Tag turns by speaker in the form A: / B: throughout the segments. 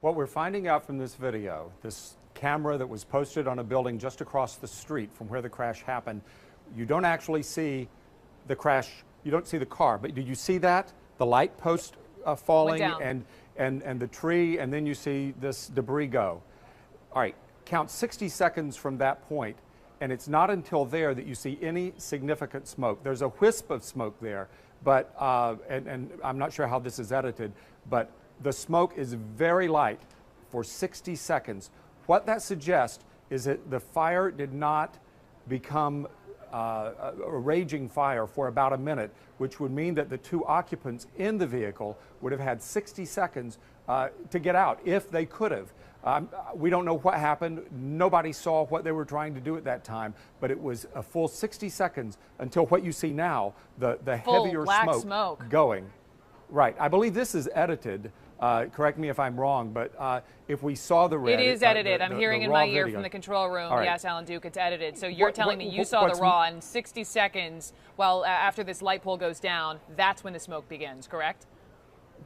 A: What we're finding out from this video, this camera that was posted on a building just across the street from where the crash happened, you don't actually see the crash, you don't see the car, but did you see that? The light post falling and the tree, and then you see this debris go. All right, count 60 seconds from that point, and it's not until there that you see any significant smoke. There's a wisp of smoke there, but, and I'm not sure how this is edited, but the smoke is very light for 60 seconds. What that suggests is that the fire did not become a raging fire for about a minute, which would mean that the two occupants in the vehicle would have had 60 seconds to get out if they could have. We don't know what happened. Nobody saw what they were trying to do at that time, but it was a full 60 seconds until what you see now, the heavier smoke going. Right. I believe this is edited. Correct me if I'm wrong, but if we saw the red...
B: It is edited. I'm hearing in my ear from the control room, right. Yes, Alan Duke, it's edited. So you're telling me you saw the raw in 60 seconds, well, after this light pole goes down, that's when the smoke begins, correct?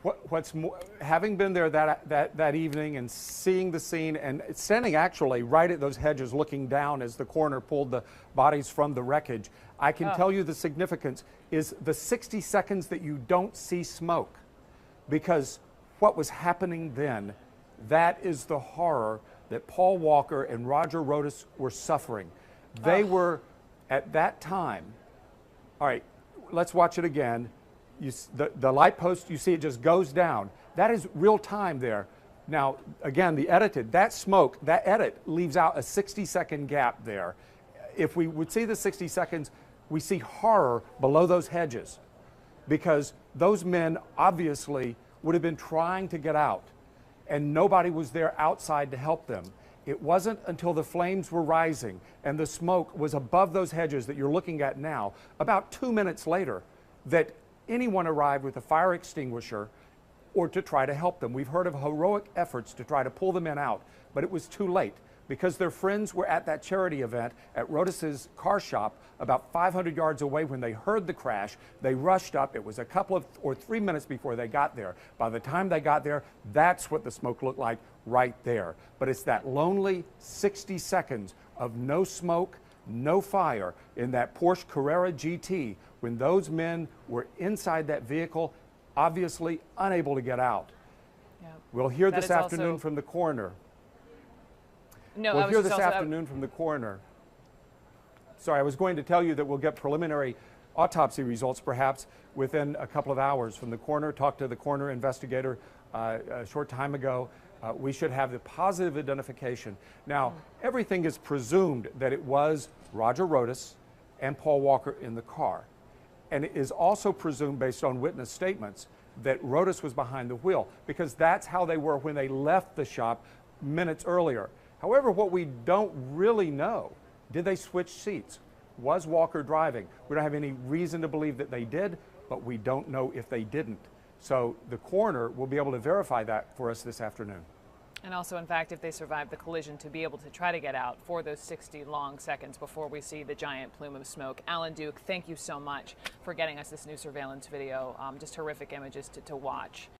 A: What's more, having been there that evening and seeing the scene and standing actually right at those hedges looking down as the coroner pulled the bodies from the wreckage, I can tell you the significance is the 60 seconds that you don't see smoke, because what was happening then, that is the horror that Paul Walker and Roger Rodas were suffering. They were, at that time, all right, let's watch it again. The light post, you see it just goes down. That is real time there. Now, again, the edited, that smoke, that edit leaves out a 60-second gap there. If we would see the 60 seconds, we see horror below those hedges, because those men obviously would have been trying to get out, and nobody was there outside to help them. It wasn't until the flames were rising and the smoke was above those hedges that you're looking at now, about 2 minutes later, that anyone arrived with a fire extinguisher or to try to help them. We've heard of heroic efforts to try to pull the men out, but it was too late, because their friends were at that charity event at Rodas's car shop about 500 yards away when they heard the crash. They rushed up. It was a couple of or 3 minutes before they got there. By the time they got there, that's what the smoke looked like right there. But it's that lonely 60 seconds of no smoke, no fire in that Porsche Carrera GT when those men were inside that vehicle, obviously unable to get out. Yep. We'll hear this afternoon from the coroner. We'll hear this afternoon from the coroner. Sorry, I was going to tell you that we'll get preliminary autopsy results perhaps within a couple of hours from the coroner. Talked to the coroner investigator a short time ago. We should have the positive identification. Now, everything is presumed that it was Roger Rodas and Paul Walker in the car. And it is also presumed, based on witness statements, that Rodas was behind the wheel, because that's how they were when they left the shop minutes earlier. However, what we don't really know, did they switch seats? Was Walker driving? We don't have any reason to believe that they did, but we don't know if they didn't. So the coroner will be able to verify that for us this afternoon.
B: And also, in fact, if they survived the collision, to be able to try to get out for those 60 long seconds before we see the giant plume of smoke. Alan Duke, thank you so much for getting us this new surveillance video. Just horrific images to watch.